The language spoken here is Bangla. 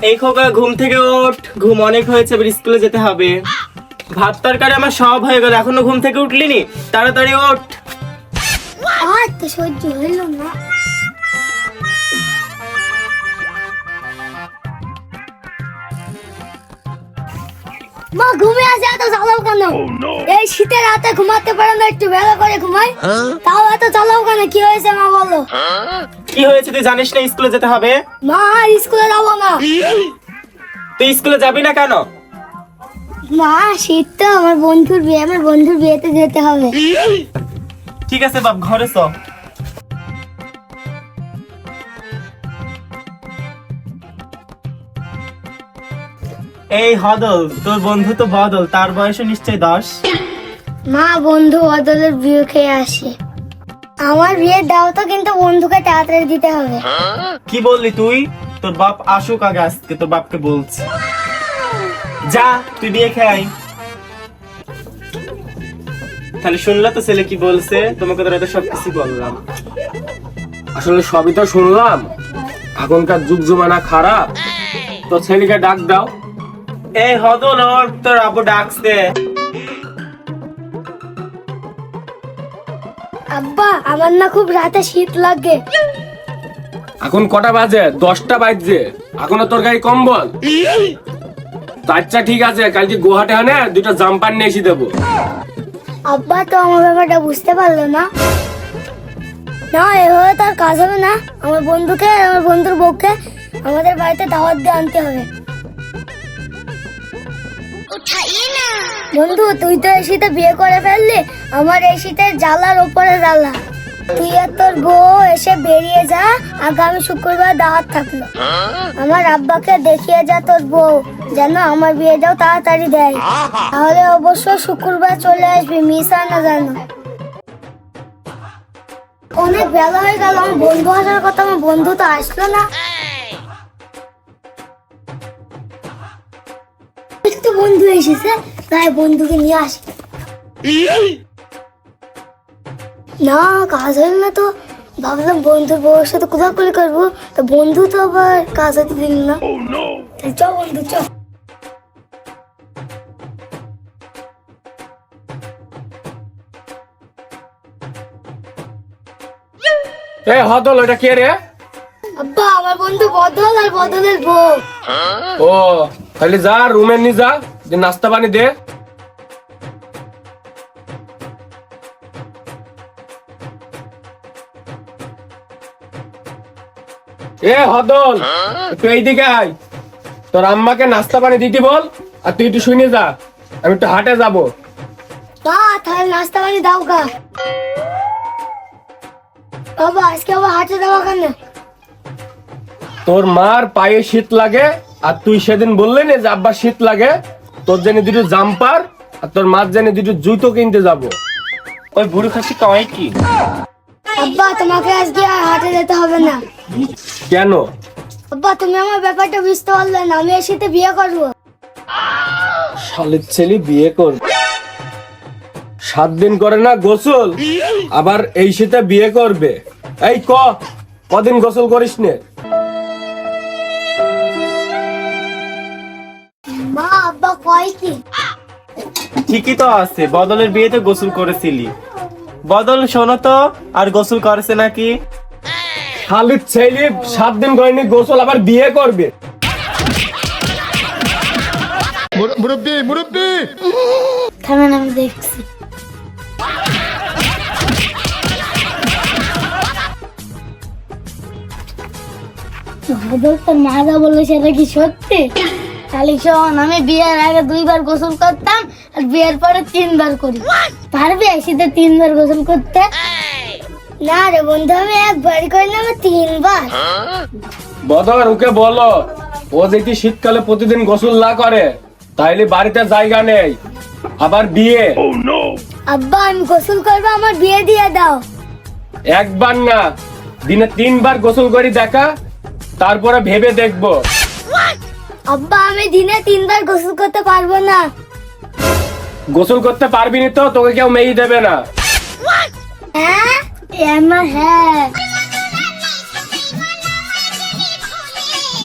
এই খোকা ঘুম থেকে ওঠ, ঘুম অনেক হয়েছে, এবার স্কুলে যেতে হবে। ভাত তরকারি আমার সব হয়ে গেল, এখনো ঘুম থেকে উঠলি নি? তাড়াতাড়ি ওঠ। আর তো সহ্য হইল না। মা ঘুমে আসে এত জ্বালাও কেন? এই শীতের রাতে ঘুমাতে পারে না, একটু বেলা করে ঘুমাই, তাও এত জ্বালাও কেন? কি হয়েছে মা বলো? কি হয়েছে তুই জানিস না? স্কুলে যেতে হবে। মা স্কুলে যাবো না। তুই স্কুলে যাবি না কেন? মা শীত তো, আমার বন্ধুর বিয়েতে যেতে হবে। ঠিক আছে বাপ, ঘরে চ। এই হদল, তোর বন্ধু তো বদল, তার বয়স নিশ্চয়ই 10। মা বন্ধু বদলের বিয়ে খেয়ে আসে। আমার বিয়ে দাও তো, কিন্তু বন্ধুকে তাড়াতাড়ি দিতে হবে। কি বললি তুই? তোর বাপ আসুক আগে, আজকে তোর বাপকে বলছি। যা তুই বিয়ে খেয়ে আয়। তাহলে শুনলা তো ছেলে কি বলছে? তোমাকে তো রাতে সবকিছু বললাম। আসলে সবই তো শুনলাম, এখনকার যুগ জমানা খারাপ। তো ছেলেকে ডাক দাও। এই হদল, ওর তোর আব্বু ডাকছে। আব্বা আমার না খুব রাতে শীত লাগে। এখন কটা বাজে? 10টা বাজছে, এখনো তোর গায়ে কম্বল? আচ্ছা ঠিক আছে, কালকে গুয়াহাটি আনে 2টা জাম্পার নিয়ে এসে দেবো। আব্বা তো আমার ব্যাপারটা বুঝতে পারলো না। না এভাবে তার কাজ হবে না। আমার বন্ধুর বউকে আমাদের বাড়িতে দাওয়াত দিয়ে আনতে হবে। বন্ধু তুই তো এই শীতে বিয়ে করে ফেললি, আমার এই শীতের জ্বালার উপরে জ্বালা। তুই আর তোর বউ এসে বেরিয়ে যা, আগামী শুক্রবার দাওয়াত থাকলো। আমার আব্বাকে দেখিয়ে যা তোর বউ, যেন আমার বিয়েটাও তাড়াতাড়ি দেয়। তাহলে অবশ্য শুক্রবার চলে আসবি, মিস আর না জানো। অনেক বেলা হয়ে গেল, আমার বন্ধু আসার কথা, আমার বন্ধু তো আসলো না। একটু বন্ধু এসেছে, তাই বন্ধুকে নিয়ে আসি। না কাজ হইল না তো, ভাবলাম বন্ধুর বউয়ের সাথে কোথাকুলি করবো, তো বন্ধু তো আবার কাজ হতে দিল না। চ বন্ধু চ। এ হদল, ওটা কে রে? আব্বা আমার বন্ধু বদল আর বদলের বউ। ও তাহলে যা রুমে নিয়ে যা, যে নাস্তা পানি দে। এ হদল, একটু এইদিকে আয়। তোর আম্মাকে নাস্তা পানি দিতে বল, আর তুই একটু শুনে যা, আমি একটু হাটে যাবো। বা তাহলে নাস্তা পানি দাও গা। বাবা আজকে আবার হাঁটে দেওয়া কেন? তোর মার পায়ে শীত লাগে, আর তুই সেদিন বললি না যে আব্বা শীত লাগে, তোর জন্য 2টো জাম্পার আর তোর মার জন্য 2টো জুতো কিনতে যাবো। ওই বুড়ো খাসি কামাই কি? আব্বা তোমাকে আজকে আর হাঁটে যেতে হবে না। কেন? আব্বা তুমি আমার ব্যাপারটা বুঝতে পারলে না, আমি এর সাথে বিয়ে করবো। শালির ছেলে বিয়ে করবে, 7 দিন করে না গোসল, আবার এই শীতে বিয়ে করবে? এই কদিন গোসল করিস নে? মা আব্বা কয় কি? ঠিকই তো আছে, বদলের বিয়েতে গোসল করেছিলি। বদল শোনো তো, আর গোসল করেছে নাকি? শালির ছেলে 7 দিন করেনি গোসল, আবার বিয়ে করবে? মুরব্বি থামেন আমি দেখছি। তোর মা যা বললো সেটা কি সত্যি? তাহলে শোন, আমি বিয়ের আগে 2বার গোসল করতাম, আর বিয়ের পরে 3বার করি। পারবি শীতে 3বার গোসল করতে? না রে বন্ধু, আমি একবারই করি না, আমি 3বার। বদর ওকে বলো, ও যদি শীতকালে প্রতিদিন গোসল না করে তাইলে বাড়িতে জায়গা নেই, আবার বিয়ে। আব্বা আমি গোসল করবো, আমার বিয়ে দিয়ে দাও। একবার না, দিনে 3বার গোসল করি দেখা, তারপরে ভেবে দেখবো। আব্বা আমি দিনে 3বার গোসল করতে পারবো না। গোসল করতে পারবি না তো তোকে কেউ মেয়ে দেবে না। হ্যাঁ হ্যাঁ।